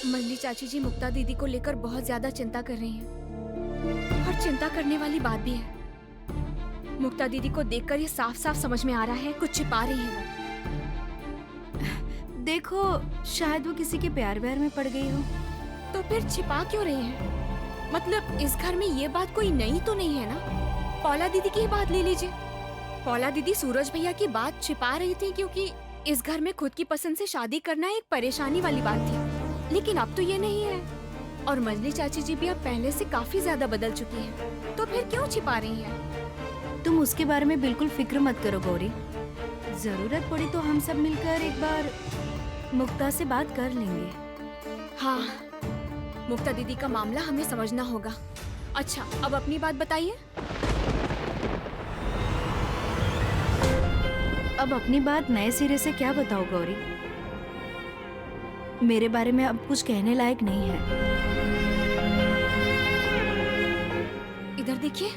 मंजली चाची जी मुक्ता दीदी को लेकर बहुत ज्यादा चिंता कर रही हैं। और चिंता करने वाली बात भी है। मुक्ता दीदी को देखकर ये साफ साफ समझ में आ रहा है कुछ छिपा रही है वो। देखो, शायद वो किसी के प्यार व्यार में पड़ गई हो। तो फिर छिपा क्यों रही है? मतलब इस घर में ये बात कोई नई तो नहीं है ना? पौला दीदी की ही बात ले लीजिए। पौला दीदी सूरज भैया की बात छिपा रही थी क्योंकि इस घर में खुद की पसंद से शादी करना एक परेशानी वाली बात थी, लेकिन अब तो ये नहीं है। और मंजली चाची जी भी अब पहले से काफी ज्यादा बदल चुकी हैं। तो फिर क्यों छिपा रही हैं? तुम उसके बारे में बिल्कुल फिक्र मत करो गौरी। जरूरत पड़ी तो हम सब मिलकर एक बार मुक्ता से बात कर लेंगे। हाँ, मुक्ता दीदी का मामला हमें समझना होगा। अच्छा, अब अपनी बात बताइए। अब अपनी बात नए सिरे से क्या बताओ गौरी? मेरे बारे में अब कुछ कहने लायक नहीं है। इधर देखिए,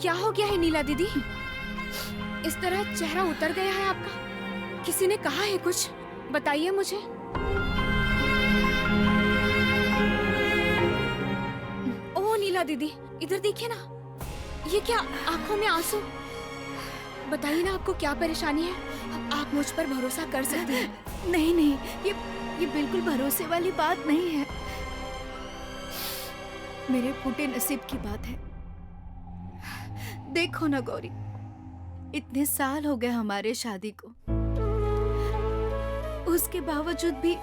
क्या हो गया है नीला दीदी? इस तरह चेहरा उतर गया है आपका। किसी ने कहा है कुछ? बताइए मुझे। ओह नीला दीदी, इधर देखिए ना। ये क्या आंखों में आंसू? बताइए ना, आपको क्या परेशानी है? आप मुझ पर भरोसा कर सकती हैं। नहीं नहीं, ये बिल्कुल भरोसे वाली बात नहीं है। मेरे फूटे नसीब की बात है। देखो ना गौरी, इतने साल हो गए हमारे शादी को, उसके बावजूद भी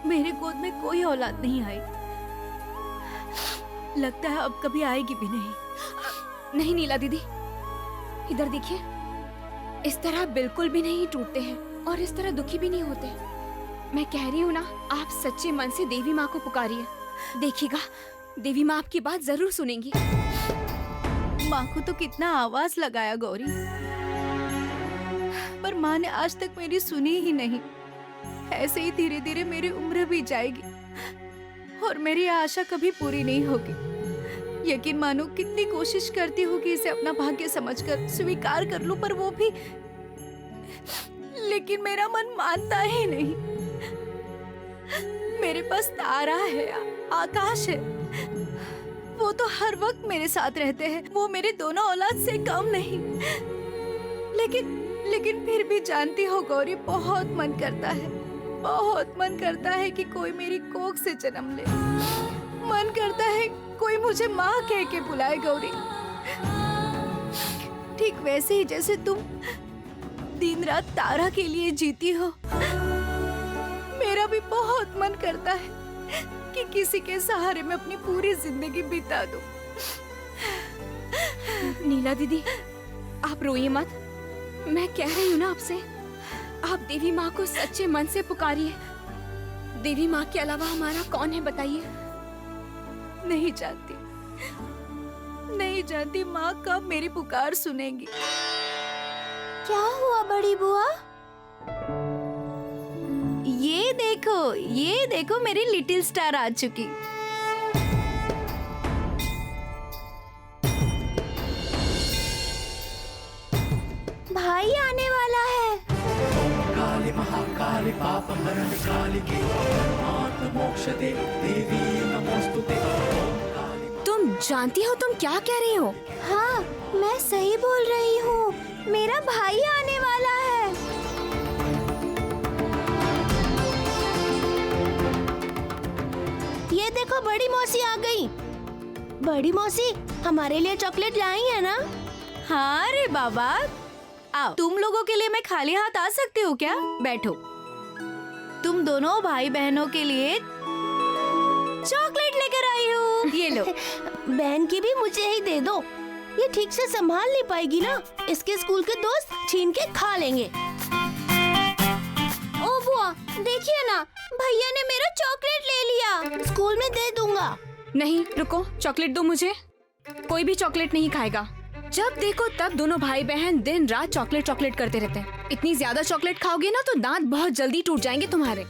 मेरे गोद में कोई औलाद नहीं आई। लगता है अब कभी आएगी भी नहीं। नहीं नीला दीदी, इधर देखिए। इस तरह बिल्कुल भी नहीं टूटते हैं और इस तरह दुखी भी नहीं होते। मैं कह रही हूँ ना, आप सच्चे मन से देवी माँ को पुकारिए। देखिएगा, देवी माँ आपकी बात जरूर सुनेंगी। माँ को तो कितना आवाज लगाया गौरी, पर माँ ने आज तक मेरी सुनी ही नहीं। ऐसे ही धीरे धीरे मेरी उम्र भी जाएगी और मेरी आशा कभी पूरी नहीं होगी। यकीन मानो कितनी कोशिश करती हूँ कि इसे अपना भाग्य समझकर स्वीकार कर लूं, पर वो भी, लेकिन मेरा मन मानता ही नहीं। मेरे पास तारा है, आकाश है, वो तो हर वक्त मेरे साथ रहते हैं। वो मेरे दोनों औलाद से कम नहीं। लेकिन फिर भी जानती हो गौरी, बहुत मन करता है, बहुत मन करता है कि कोई मेरी कोख से जन्म ले। मन करता है कोई मुझे माँ कह के बुलाए गौरी। ठीक वैसे ही जैसे तुम दिन रात तारा के लिए जीती हो, मेरा भी बहुत मन करता है कि किसी के सहारे में अपनी पूरी जिंदगी बिता दूं। नीला दीदी, आप रोइए मत। मैं कह रही हूँ ना आपसे, आप देवी माँ को सच्चे मन से पुकारिए। देवी माँ के अलावा हमारा कौन है बताइए? नहीं जानती, नहीं जानती माँ कब मेरी पुकार सुनेगी। क्या हुआ बड़ी बुआ? ये देखो मेरी लिटिल स्टार आ चुकी। भाई आने वाला है। काली महाकाली पाप हरण कालिके मोक्षदे देवी नमोस्तुते। तुम जानती हो तुम क्या कह रही हो? हाँ, मैं सही बोल रही हूँ। मेरा भाई आने वाला है। ये देखो, बड़ी मौसी आ गई। बड़ी मौसी, हमारे लिए चॉकलेट लाई है ना? हाँ रे बाबा, आओ। तुम लोगों के लिए मैं खाली हाथ आ सकती हूँ क्या? बैठो। तुम दोनों भाई बहनों के लिए चॉकलेट लेकर आई हूँ। ये लो। बहन की भी मुझे ही दे दो। ये ठीक से संभाल नहीं पाएगी ना, इसके स्कूल के दोस्त छीन के खा लेंगे। ओ बुआ, देखिए ना, भैया ने मेरा चॉकलेट ले लिया। स्कूल में दे दूंगा। नहीं, रुको, चॉकलेट दो मुझे। कोई भी चॉकलेट नहीं खाएगा। जब देखो तब दोनों भाई बहन दिन रात चॉकलेट चॉकलेट करते रहते हैं। इतनी ज्यादा चॉकलेट खाओगे ना तो दांत बहुत जल्दी टूट जाएंगे तुम्हारे।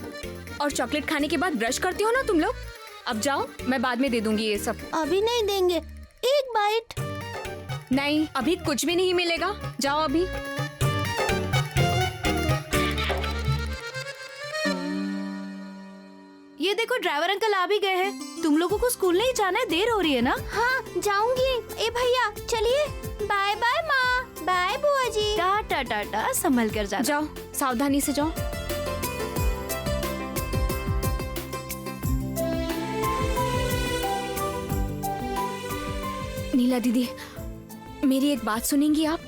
और चॉकलेट खाने के बाद ब्रश करते हो ना तुम लोग। अब जाओ, मैं बाद में दे दूंगी ये सब। अभी नहीं देंगे, एक बाइट। नहीं, अभी कुछ भी नहीं मिलेगा। जाओ अभी। ये देखो ड्राइवर अंकल आ भी गए हैं। तुम लोगों को स्कूल नहीं जाना है, देर हो रही है ना? हाँ जाऊंगी। ए भैया चलिए। बाय बाय माँ, बाय बुआ जी। टाटा टाटा, संभल कर जाना। जाओ, सावधानी से जाओ। नीला दीदी, मेरी एक बात सुनेंगी आप?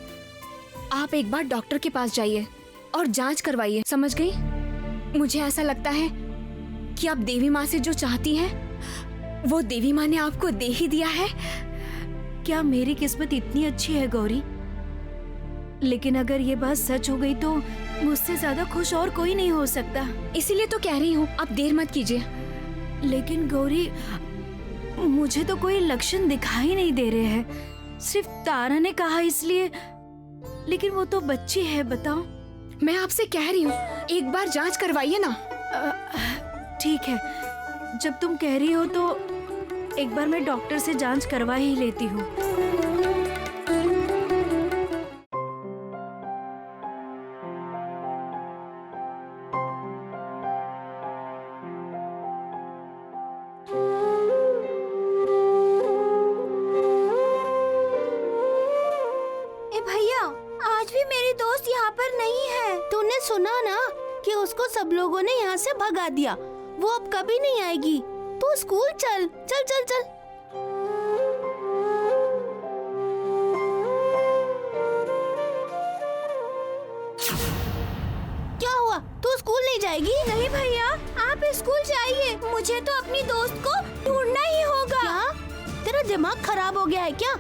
आप एक बार डॉक्टर के पास जाइए और जांच करवाइए, समझ गई? मुझे ऐसा लगता है कि आप देवी माँ से जो चाहती हैं, वो देवी माँ ने आपको दे ही दिया है। क्या मेरी किस्मत इतनी अच्छी है गौरी? लेकिन अगर ये बात सच हो गई तो मुझसे ज्यादा खुश और कोई नहीं हो सकता। इसीलिए तो कह रही हूँ, आप देर मत कीजिए। लेकिन गौरी, मुझे तो कोई लक्षण दिखाई नहीं दे रहे हैं। सिर्फ तारा ने कहा इसलिए। लेकिन वो तो बच्ची है, बताओ। मैं आपसे कह रही हूँ, एक बार जांच करवाइए ना। ठीक है, जब तुम कह रही हो तो एक बार मैं डॉक्टर से जांच करवा ही लेती हूँ। ए भैया, आज भी मेरी दोस्त यहाँ पर नहीं है। तूने सुना ना कि उसको सब लोगों ने यहाँ से भगा दिया। वो अब कभी नहीं आएगी। तू स्कूल चल, चल चल चल। क्या हुआ? तू स्कूल नहीं जाएगी? नहीं भैया, आप स्कूल जाइए। मुझे तो अपनी दोस्त को ढूंढना ही होगा। क्या? तेरा दिमाग खराब हो गया है क्या?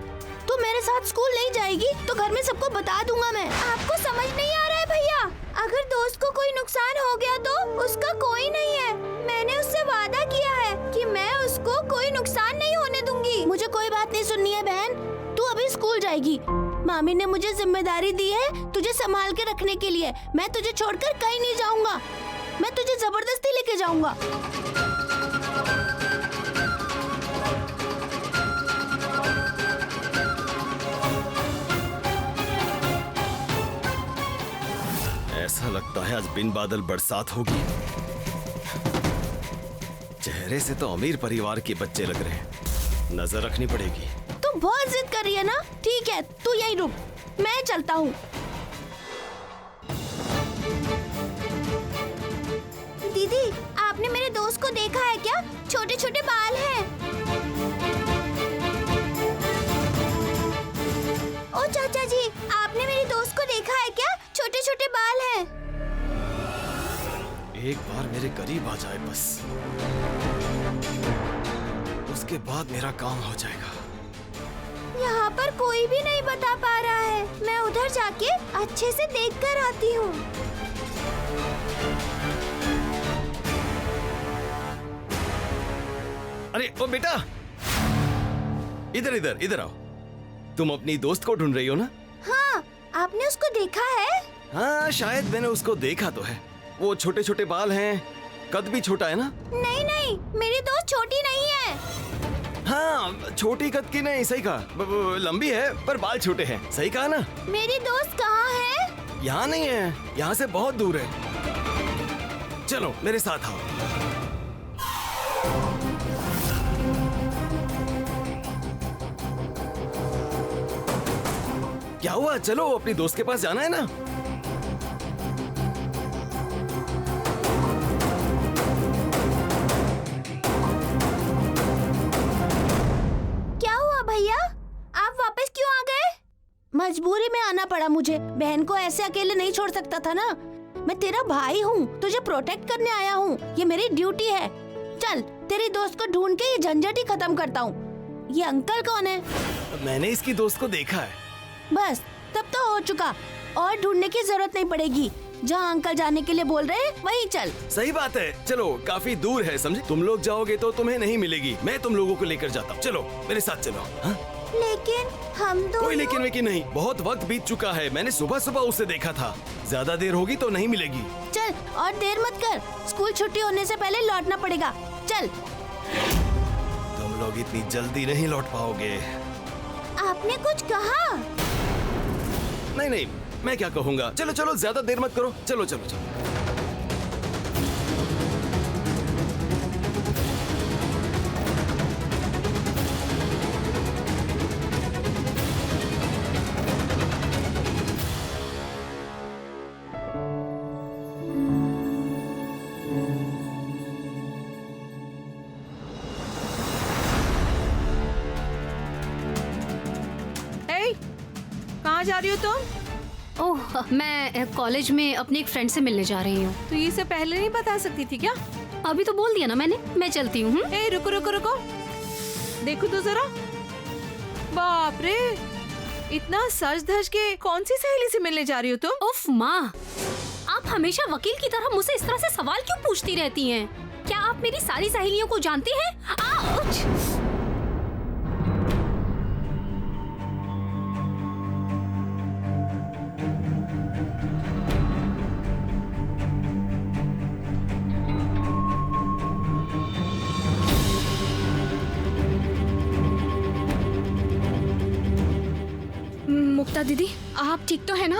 तू मेरे साथ स्कूल नहीं जाएगी तो घर में सबको बता दूंगा मैं। आपको समझ नहीं आ रहा है भैया? अगर दोस्त को कोई नुकसान हो गया तो उसका कोई नहीं है। मैंने उससे वादा किया है कि मैं उसको कोई नुकसान नहीं होने दूंगी। मुझे कोई बात नहीं सुननी है बहन। तू अभी स्कूल जाएगी। मामी ने मुझे जिम्मेदारी दी है तुझे संभाल के रखने के लिए। मैं तुझे छोड़कर कहीं नहीं जाऊंगा। मैं तुझे जबरदस्ती लेके जाऊंगा। ऐसा लगता है आज बिन बादल बरसात होगी। चेहरे से तो अमीर परिवार के बच्चे लग रहे हैं। नजर रखनी पड़ेगी। तू बहुत जिद कर रही है ना? ठीक है, तू यहीं रुक, मैं चलता हूँ। दीदी, आपने मेरे दोस्त को देखा है क्या? छोटे छोटे बाल हैं। ओ चाचा जी, आपने मेरी दोस्त को देखा है क्या? छोटे छोटे बाल हैं। एक बार मेरे करीब आ जाए बस, उसके बाद मेरा काम हो जाएगा। यहाँ पर कोई भी नहीं बता पा रहा है। मैं उधर जाके अच्छे से देख कर आती हूँ। अरे ओ बेटा, इधर इधर इधर आओ। तुम अपनी दोस्त को ढूंढ रही हो ना? हाँ, आपने उसको देखा है? हाँ, शायद मैंने उसको देखा तो है। वो छोटे छोटे बाल हैं, कद भी छोटा है ना? नहीं नहीं, मेरी दोस्त छोटी नहीं है। हाँ, छोटी कद की नहीं, सही कहा। लंबी है पर बाल छोटे हैं, सही कहा ना? मेरी दोस्त कहाँ है? यहाँ नहीं है, यहाँ से बहुत दूर है। चलो मेरे साथ आओ। क्या हुआ? चलो, अपनी दोस्त के पास जाना है ना? क्या हुआ भैया? आप वापस क्यों आ गए? मजबूरी में आना पड़ा मुझे। बहन को ऐसे अकेले नहीं छोड़ सकता था ना। मैं तेरा भाई हूँ, तुझे प्रोटेक्ट करने आया हूँ। ये मेरी ड्यूटी है। चल, तेरी दोस्त को ढूंढ के ये झंझट ही खत्म करता हूँ। ये अंकल कौन है? मैंने इसकी दोस्त को देखा है। बस, तब तो हो चुका। और ढूंढने की जरूरत नहीं पड़ेगी। जहाँ अंकल जाने के लिए बोल रहे हैं वहीं चल। सही बात है। चलो, काफी दूर है, समझे? तुम लोग जाओगे तो तुम्हें नहीं मिलेगी। मैं तुम लोगों को लेकर जाता हूँ। चलो मेरे साथ चलो। हाँ? लेकिन हम दोनों... कोई लेकिन वेकिन नहीं, बहुत वक्त बीत चुका है। मैंने सुबह सुबह उसे देखा था। ज्यादा देर होगी तो नहीं मिलेगी। चल, और देर मत कर। स्कूल छुट्टी होने से पहले लौटना पड़ेगा। चल। तुम लोग इतनी जल्दी नहीं लौट पाओगे। आपने कुछ कहा? नहीं नहीं, मैं क्या कहूँगा। चलो चलो, ज्यादा देर मत करो। चलो चलो चलो। जा रही हो तुम? ओह, मैं कॉलेज में अपनी एक फ्रेंड से मिलने जा रही हूँ। तो ये सब पहले नहीं बता सकती थी क्या? अभी तो बोल दिया ना मैंने, मैं चलती हूँ। ए रुको रुको रुको, देखो तो जरा। बाप रे, इतना सज धज के कौन सी सहेली से मिलने जा रही हो तुम? उफ माँ, आप हमेशा वकील की तरह मुझसे इस तरह से सवाल क्यों पूछती रहती हैं? क्या आप मेरी सारी सहेलियों को जानती हैं? आउच! मुक्ता दीदी, आप ठीक तो है ना?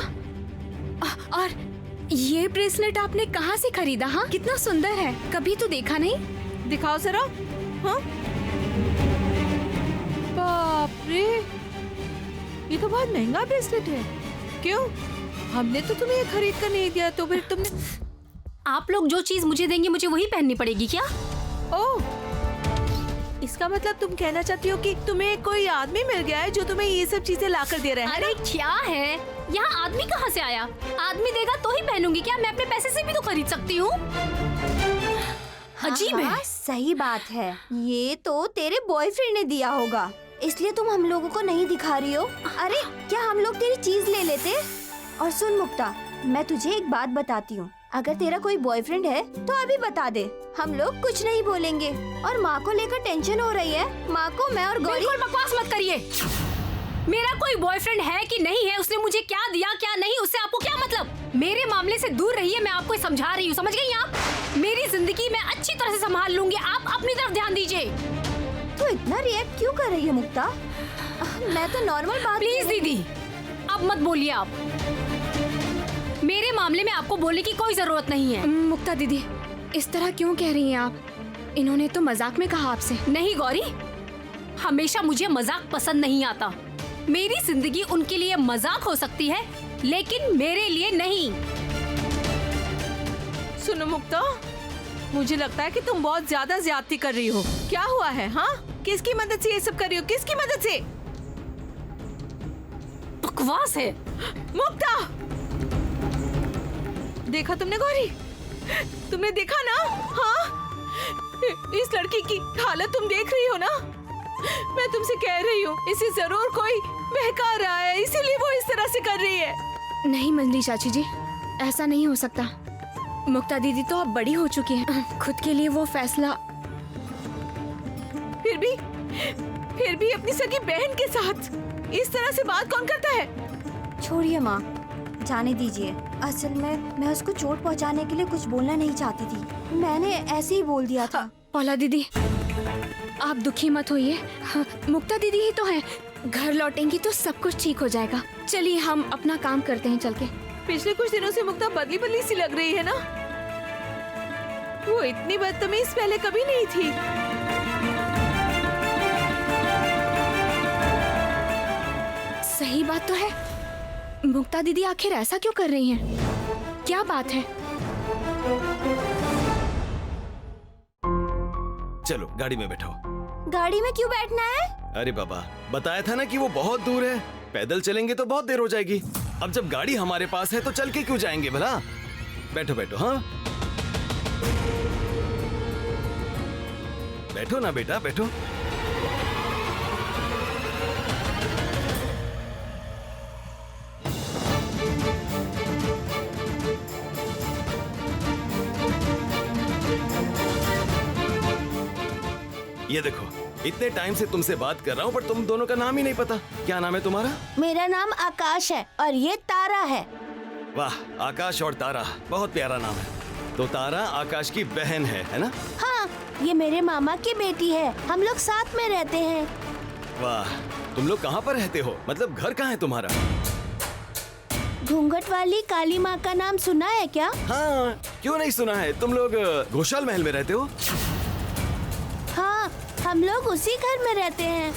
और ये ब्रेसलेट आपने कहाँ से खरीदा? हाँ, कितना सुंदर है, कभी तो देखा नहीं। दिखाओ जरा। हाँ, बाप रे, ये तो बहुत महंगा ब्रेसलेट है। क्यों, हमने तो तुम्हें ये खरीद कर नहीं दिया, तो फिर तुमने? आप लोग जो चीज मुझे देंगे मुझे वही पहननी पड़ेगी क्या? ओह, इसका मतलब तुम कहना चाहती हो कि तुम्हें कोई आदमी मिल गया है जो तुम्हें ये सब चीजें ला कर दे रहा है? अरे क्या है, यहाँ आदमी कहाँ से आया? आदमी देगा तो ही पहनूंगी क्या? मैं अपने पैसे से भी तो खरीद सकती हूँ। अजीब है। हाँ, सही बात है। ये तो तेरे बॉयफ्रेंड ने दिया होगा, इसलिए तुम हम लोगों को नहीं दिखा रही हो। अरे क्या हम लोग तेरी चीज ले लेते? और सुन मुक्ता, मैं तुझे एक बात बताती हूँ, अगर तेरा कोई बॉयफ्रेंड है तो अभी बता दे, हम लोग कुछ नहीं बोलेंगे। और माँ को लेकर टेंशन हो रही है, माँ को मैं और गौरी। बिल्कुल बकवास मत करिए। मेरा कोई बॉयफ्रेंड है कि नहीं है, उसने मुझे क्या दिया क्या नहीं, उससे आपको क्या मतलब? मेरे मामले से दूर रहिए, मैं आपको समझा रही हूँ, समझ गई आप? मेरी जिंदगी मैं अच्छी तरह से संभाल लूंगी, आप अपनी तरफ ध्यान दीजिए। तू इतना रिएक्ट क्यों कर रही है मुक्ता? मैं तो नॉर्मल बात। प्लीज दीदी, अब मत बोलिए आप। मेरे मामले में आपको बोलने की कोई जरूरत नहीं है। मुक्ता दीदी, इस तरह क्यों कह रही हैं आप? इन्होंने तो मजाक में कहा आपसे। नहीं गौरी, हमेशा मुझे मजाक पसंद नहीं आता। मेरी जिंदगी उनके लिए मजाक हो सकती है, लेकिन मेरे लिए नहीं। सुनो मुक्ता, मुझे लगता है कि तुम बहुत ज्यादा ज्यादती कर रही हो। क्या हुआ है? हाँ, किसकी मदद से ये सब कर रही हो? किसकी मदद से? बकवास है। मुक्ता, देखा तुमने गौरी? तुमने देखा ना? हाँ, इस लड़की की हालत तुम देख रही हो ना? मैं तुमसे कह रही हूँ, इसे जरूर कोई बहका रहा है, इसीलिए वो इस तरह से कर रही है। नहीं मंजली चाची जी, ऐसा नहीं हो सकता। मुक्ता दीदी तो अब बड़ी हो चुकी हैं, खुद के लिए वो फैसला। फिर भी अपनी सगी बहन के साथ इस तरह से बात कौन करता है? छोड़िए माँ, जाने दीजिए। असल में मैं उसको चोट पहुंचाने के लिए कुछ बोलना नहीं चाहती थी, मैंने ऐसे ही बोल दिया था। पौला दीदी, आप दुखी मत होइए, हाँ, मुक्ता दीदी ही तो है, घर लौटेंगी तो सब कुछ ठीक हो जाएगा। चलिए हम अपना काम करते हैं चल के। पिछले कुछ दिनों से मुक्ता बदली बदली सी लग रही है ना? वो इतनी बदतमीज पहले कभी नहीं थी। सही बात तो है, मुक्ता दीदी आखिर ऐसा क्यों कर रही हैं? क्या बात है? चलो गाड़ी में बैठो। गाड़ी में क्यों बैठना है? अरे बाबा, बताया था ना कि वो बहुत दूर है, पैदल चलेंगे तो बहुत देर हो जाएगी। अब जब गाड़ी हमारे पास है तो चल के क्यों जाएंगे भला? बैठो बैठो। हाँ, बैठो ना बेटा, बैठो। ये देखो, इतने टाइम से तुमसे बात कर रहा हूँ पर तुम दोनों का नाम ही नहीं पता। क्या नाम है तुम्हारा? मेरा नाम आकाश है और ये तारा है। वाह, आकाश और तारा, बहुत प्यारा नाम है। तो तारा आकाश की बहन है ना? हाँ, ये मेरे मामा की बेटी है, हम लोग साथ में रहते हैं। वाह, तुम लोग कहाँ पर रहते हो? मतलब घर कहाँ है तुम्हारा? घूंघट वाली काली माँ का नाम सुना है क्या? हाँ, क्यों नहीं सुना है। तुम लोग घोषाल महल में रहते हो? हाँ, हम लोग उसी घर में रहते हैं।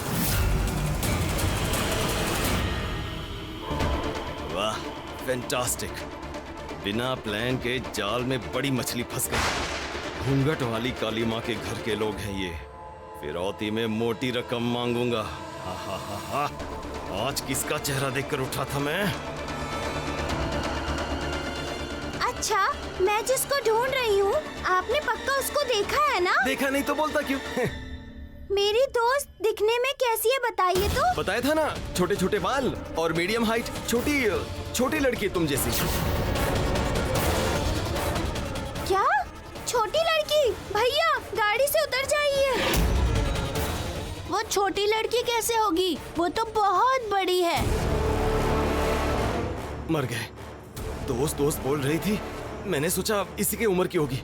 वाह, फैंटास्टिक। बिना प्लान के जाल में बड़ी मछली फंस गई। घूंघट वाली काली माँ के घर के लोग हैं ये। फिरौती में मोटी रकम मांगूंगा। हा हा हा हा। आज किसका चेहरा देखकर उठा था मैं? अच्छा, मैं जिसको ढूंढ रही हूँ, आपने पक्का उसको देखा है ना? देखा नहीं तो बोलता क्यों? मेरी दोस्त दिखने में कैसी है बताइए तो? बताया था ना, छोटे छोटे बाल और मीडियम हाइट, छोटी लड़की तुम जैसी। क्या? छोटी लड़की? भैया गाड़ी से उतर जाइए। वो छोटी लड़की कैसे होगी? वो तो बहुत बड़ी है। मर गए। दोस्त बोल रही थी, मैंने सोचा इसी की उम्र की होगी।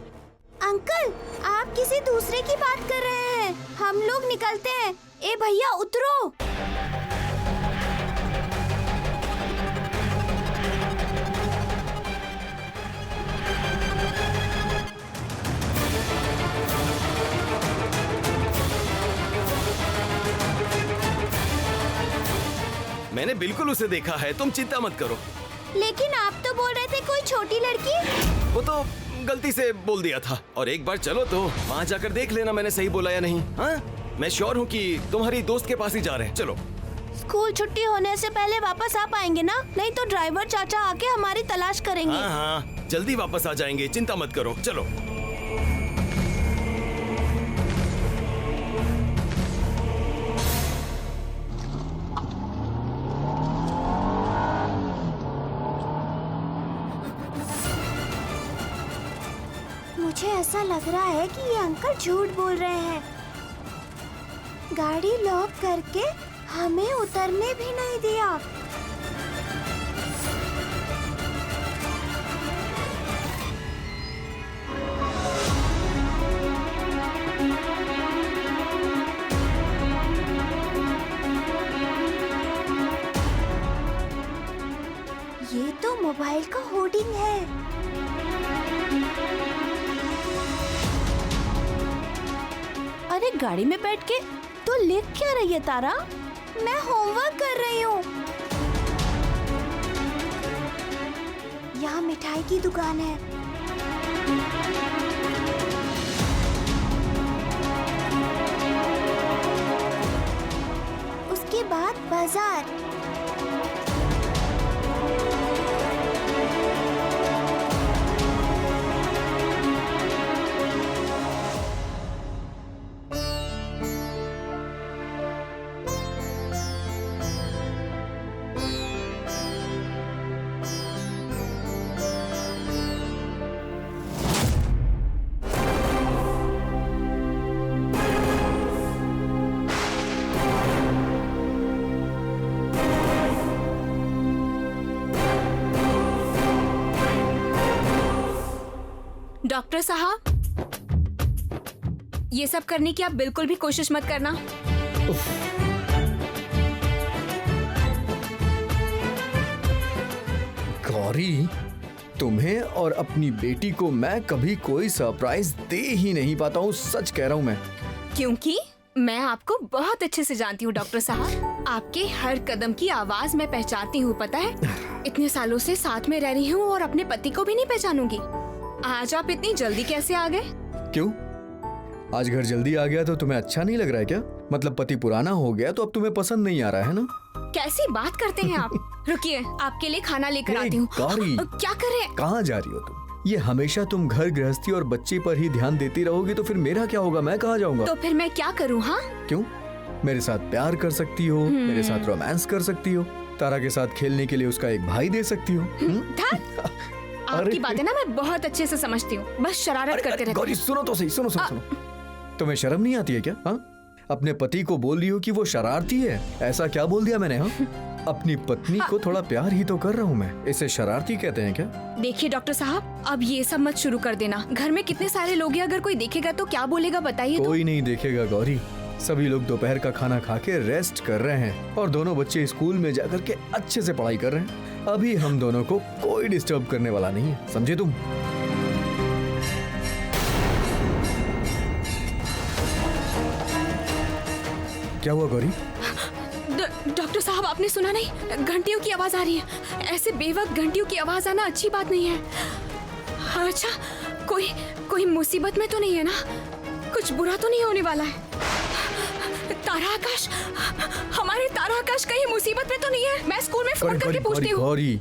अंकल, आप किसी दूसरे की बात कर रहे हैं। हम लोग निकलते हैं। ए भैया उतरो। मैंने बिल्कुल उसे देखा है, तुम चिंता मत करो। लेकिन आप तो बोल रहे थे कोई छोटी लड़की। वो तो गलती से बोल दिया था। और एक बार चलो तो वहाँ जाकर देख लेना मैंने सही बोला या नहीं। हाँ, मैं श्योर हूँ कि तुम्हारी दोस्त के पास ही जा रहे हैं। चलो। स्कूल छुट्टी होने से पहले वापस आ पाएंगे ना? नहीं तो ड्राइवर चाचा आके हमारी तलाश करेंगे। हाँ, जल्दी वापस आ जाएंगे, चिंता मत करो। चलो। मुझे ऐसा लग रहा है कि ये अंकल झूठ बोल रहे हैं। गाड़ी लॉक करके हमें उतरने भी नहीं दिया। ये तो मोबाइल का होर्डिंग है। अरे गाड़ी में बैठ के तो लिख क्या रही है तारा? मैं होमवर्क कर रही हूँ। यहाँ मिठाई की दुकान है। उसके बाद बाजार। डॉक्टर साहब, ये सब करने की आप बिल्कुल भी कोशिश मत करना। गौरी, तुम्हें और अपनी बेटी को मैं कभी कोई सरप्राइज दे ही नहीं पाता हूँ, सच कह रहा हूँ मैं। क्योंकि मैं आपको बहुत अच्छे से जानती हूँ डॉक्टर साहब। आपके हर कदम की आवाज मैं पहचानती हूँ, पता है? इतने सालों से साथ में रह रही हूँ और अपने पति को भी नहीं पहचानूंगी। आज आप इतनी जल्दी कैसे आ गए? क्यों? आज घर जल्दी आ गया तो तुम्हें अच्छा नहीं लग रहा है क्या? मतलब पति पुराना हो गया तो अब तुम्हें पसंद नहीं आ रहा है ना? कैसी बात करते हैं आप? रुकिए, आपके लिए खाना लेकर आती हूँ। गौरी, क्या कर रहे हैं? कहाँ जा रही हो तुम? ये हमेशा तुम घर गृहस्थी और बच्चे पर ही ध्यान देती रहोगी तो फिर मेरा क्या होगा? मैं कहाँ जाऊंगा? तो फिर मैं क्या करूँ? हाँ, क्यों? मेरे साथ प्यार कर सकती हो, मेरे साथ रोमांस कर सकती हो, तारा के साथ खेलने के लिए उसका एक भाई दे सकती हो। आपकी बातें ना मैं बहुत अच्छे से समझती हूँ, बस शरारत करते रहते गौरी, सुनो तो सही, सुनो। तुम्हें शर्म नहीं आती है क्या? हाँ, अपने पति को बोल रही हो कि वो शरारती है। ऐसा क्या बोल दिया मैंने? हाँ, अपनी पत्नी को थोड़ा प्यार ही तो कर रहा हूँ मैं, इसे शरारती कहते हैं क्या? देखिए डॉक्टर साहब, अब ये सब मत शुरू कर देना। घर में कितने सारे लोग हैं, अगर कोई देखेगा तो क्या बोलेगा बताइए? कोई नहीं देखेगा गौरी, सभी लोग दोपहर का खाना खा के रेस्ट कर रहे हैं और दोनों बच्चे स्कूल में जाकर के अच्छे से पढ़ाई कर रहे हैं। अभी हम दोनों को कोई डिस्टर्ब करने वाला नहीं है, समझे तुम? क्या हुआ गौरी? डॉक्टर साहब, आपने सुना नहीं? घंटियों की आवाज आ रही है। ऐसे बेवक्त घंटियों की आवाज आना अच्छी बात नहीं है। अच्छा, कोई मुसीबत में तो नहीं है ना? कुछ बुरा तो नहीं होने वाला है? तारा, आकाश, हमारे तारा आकाश कहीं मुसीबत में तो नहीं है? मैं स्कूल में फोन करके पूछती हूँ। गौरी,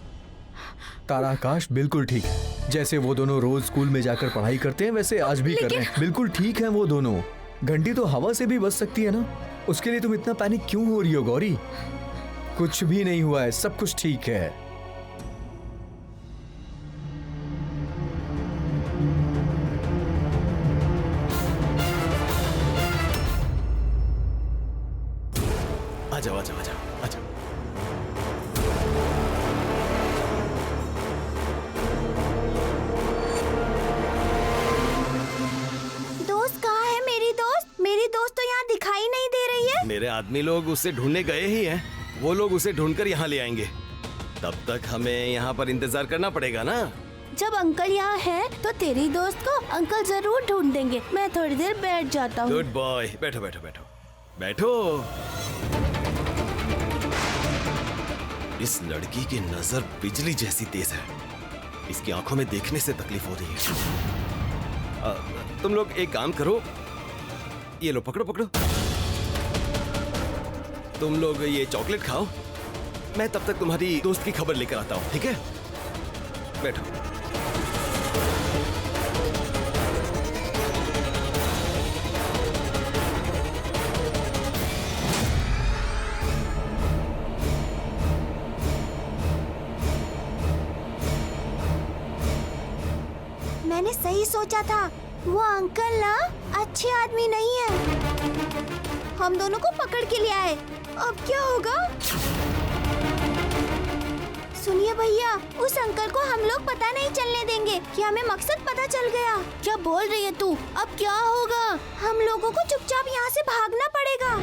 तारा आकाश बिल्कुल ठीक है। जैसे वो दोनों रोज स्कूल में जाकर पढ़ाई करते हैं वैसे आज भी कर रहे हैं। बिल्कुल ठीक है वो दोनों। घंटी तो हवा से भी बच सकती है ना, उसके लिए तुम इतना पैनिक क्यों हो रही हो गौरी? कुछ भी नहीं हुआ है, सब कुछ ठीक है। आ जाओ आ जाओ आ जाओ आ जाओ। दोस्त कहाँ है मेरी दोस्त? मेरी दोस्त तो यहाँ दिखाई नहीं दे रही है। मेरे आदमी लोग उसे ढूंढने गए ही हैं। वो लोग उसे ढूंढकर यहाँ ले आएंगे। तब तक हमें यहाँ पर इंतजार करना पड़ेगा ना। जब अंकल यहाँ है तो तेरी दोस्त को अंकल जरूर ढूंढ देंगे। मैं थोड़ी देर बैठ जाता हूँ। गुड बॉय, बैठो बैठो बैठो बैठो। इस लड़की की नजर बिजली जैसी तेज है। इसकी आंखों में देखने से तकलीफ हो रही है। तुम लोग एक काम करो, ये लो पकड़ो पकड़ो। तुम लोग ये चॉकलेट खाओ, मैं तब तक तुम्हारी दोस्त की खबर लेकर आता हूँ, ठीक है? बैठो। मैंने सही सोचा था, वो अंकल ना अच्छे आदमी नहीं है। हम दोनों को पकड़ के ले आए। अब क्या होगा? सुनिए भैया, उस अंकल को हम लोग पता नहीं चलने देंगे कि हमें मकसद पता चल गया। क्या बोल रही है तू? अब क्या होगा? हम लोगों को चुपचाप यहाँ से भागना पड़ेगा।